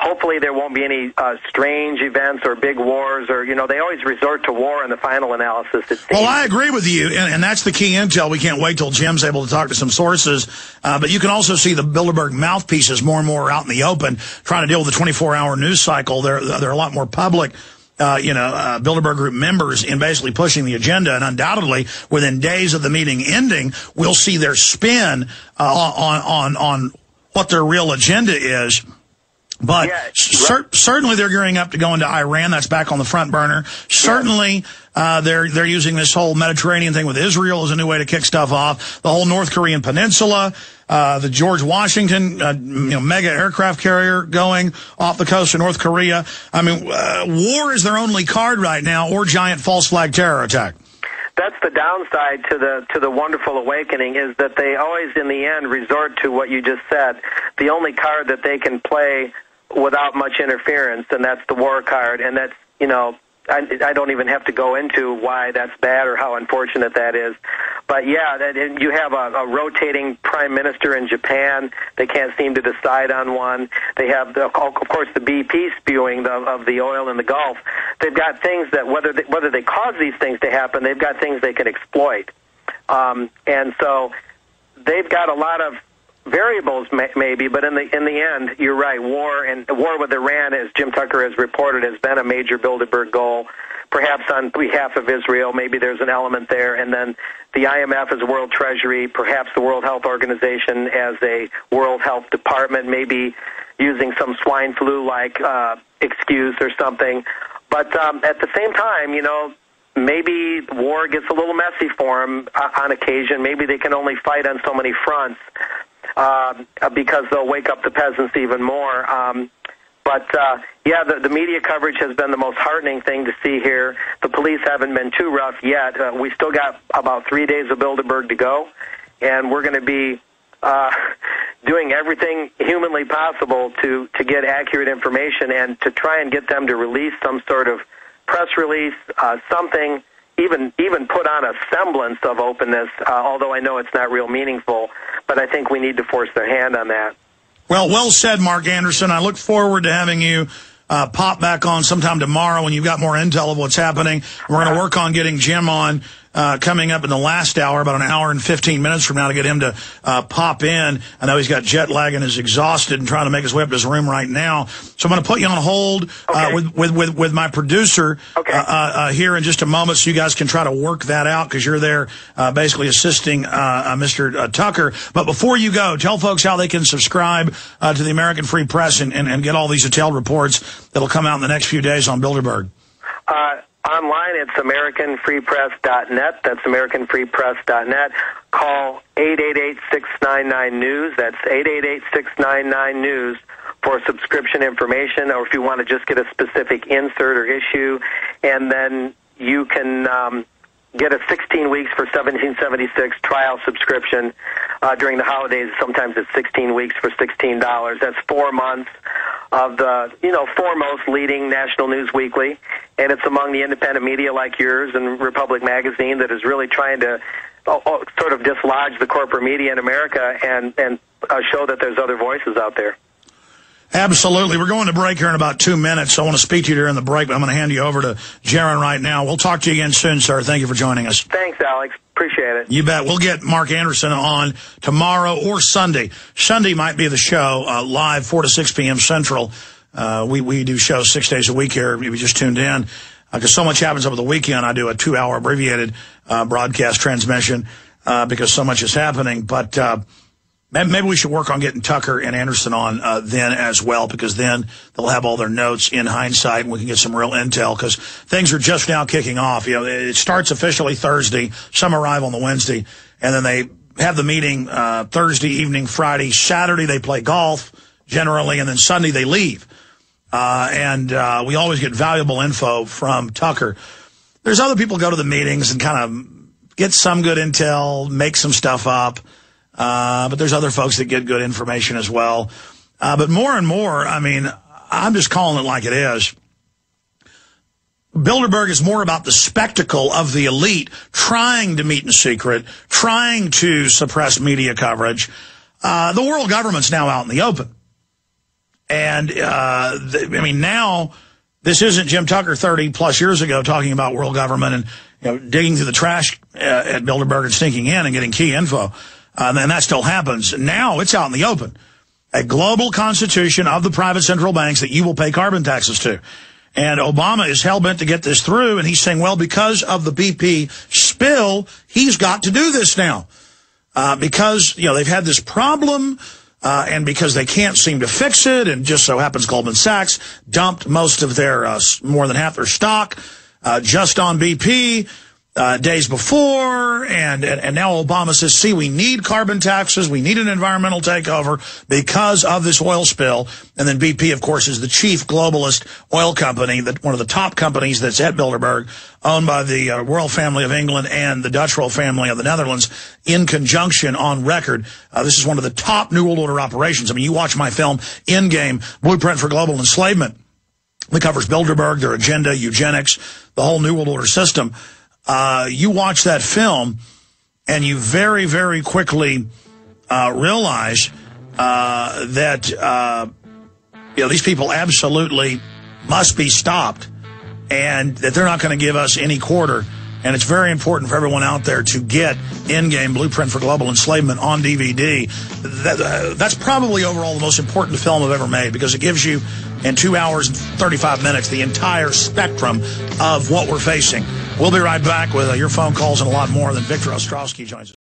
hopefully there won't be any strange events or big wars, or, they always resort to war in the final analysis, it seems. Well, I agree with you, and that's the key intel. We can't wait till Jim's able to talk to some sources. But you can also see the Bilderberg mouthpieces more and more out in the open, trying to deal with the 24-hour news cycle. They're a lot more public. Bilderberg Group members in basically pushing the agenda, and undoubtedly within days of the meeting ending, we'll see their spin on what their real agenda is. But certainly they're gearing up to go into Iran. That's back on the front burner. Certainly they're using this whole Mediterranean thing with Israel as a new way to kick stuff off. The whole North Korean peninsula, the George Washington, mega aircraft carrier going off the coast of North Korea. I mean, war is their only card right now, or giant false flag terror attack. That's the downside to the wonderful awakening, is that they always, in the end, resort to what you just said, the only card that they can play without much interference, and that's the war card. And that's, I don't even have to go into why that's bad or how unfortunate that is. But yeah, you have a rotating prime minister in Japan. They can't seem to decide on one. They have, of course, the BP spewing of the oil in the Gulf. They've got things that, whether they cause these things to happen, they've got things they can exploit. And so they've got a lot of variables, maybe, but in the end, you're right. War with Iran, as Jim Tucker has reported, has been a major Bilderberg goal, perhaps on behalf of Israel. Maybe there's an element there. And then the IMF as a world treasury, perhaps the World Health Organization as a World Health Department, maybe using some swine flu-like excuse or something. But at the same time, maybe war gets a little messy for them on occasion. Maybe they can only fight on so many fronts. Because they'll wake up the peasants even more. The media coverage has been the most heartening thing to see here. The police haven't been too rough yet. We still got about 3 days of Bilderberg to go, and we're going to be doing everything humanly possible to get accurate information and to try and get them to release some sort of press release, something, even put on a semblance of openness, although I know it's not real meaningful. But I think we need to force their hand on that. Well said, Mark Anderson. I look forward to having you pop back on sometime tomorrow when you've got more intel of what's happening. We're going to work on getting Jim on coming up in the last hour, about an hour and 15 minutes from now, to get him to pop in. I know he's got jet lag and is exhausted and trying to make his way up to his room right now. So I'm going to put you on hold with my producer here in just a moment, so you guys can try to work that out, because you're there basically assisting Mr. Tucker. But before you go, tell folks how they can subscribe to the American Free Press and get all these detailed reports that'll come out in the next few days on Bilderberg. Online, it's AmericanFreePress.net. That's AmericanFreePress.net. Call 888-699-NEWS. That's 888-699-NEWS for subscription information, or if you want to just get a specific insert or issue. And then you can get a 16 weeks for 1776 trial subscription during the holidays. Sometimes it's 16 weeks for $16. That's 4 months of the foremost leading national news weekly, and it's among the independent media like yours and Republic Magazine that is really trying to sort of dislodge the corporate media in America and show that there's other voices out there. Absolutely. We're going to break here in about 2 minutes. I want to speak to you during the break, but I'm going to hand you over to Jaron right now. We'll talk to you again soon, sir. Thank you for joining us. Thanks, Alex. Appreciate it. You bet. We'll get Mark Anderson on tomorrow or Sunday. Sunday might be the show live 4 to 6 p.m. Central. We do shows 6 days a week here. If you just tuned in, because so much happens over the weekend. I do a 2-hour abbreviated broadcast transmission because so much is happening. But maybe we should work on getting Tucker and Anderson on then as well, because then they'll have all their notes in hindsight, and we can get some real intel, because things are just now kicking off. It starts officially Thursday. Some arrive on the Wednesday, and then they have the meeting Thursday evening, Friday, Saturday they play golf generally, and then Sunday they leave. And we always get valuable info from Tucker. There's other people go to the meetings and kind of get some good intel, make some stuff up. But there's other folks that get good information as well. But more and more, I mean, I'm just calling it like it is. Bilderberg is more about the spectacle of the elite trying to meet in secret, trying to suppress media coverage. The world government's now out in the open. And, I mean, now this isn't Jim Tucker 30-plus years ago talking about world government and, digging through the trash at Bilderberg and sneaking in and getting key info. And that still happens. Now it's out in the open. A global constitution of the private central banks that you will pay carbon taxes to. And Obama is hell-bent to get this through, and he's saying, well, because of the BP spill, he's got to do this now. Because, they've had this problem, and because they can't seem to fix it, and just so happens Goldman Sachs dumped most of their, more than half their stock, just on BP, days before, and now Obama says, see, we need carbon taxes, we need an environmental takeover because of this oil spill. And then BP, of course, is the chief globalist oil company, one of the top companies that's at Bilderberg, owned by the royal family of England and the Dutch royal family of the Netherlands, in conjunction on record. This is one of the top New World Order operations. I mean, you watch my film, Endgame, Blueprint for Global Enslavement. It covers Bilderberg, their agenda, eugenics, the whole New World Order system. You watch that film, and you very, very quickly realize that these people absolutely must be stopped, and that they're not going to give us any quarter. And it's very important for everyone out there to get Endgame, Blueprint for Global Enslavement on DVD. That's probably overall the most important film I've ever made, because it gives you, in 2 hours and 35 minutes, the entire spectrum of what we're facing. We'll be right back with your phone calls and a lot more. Then Victor Ostrowski joins us.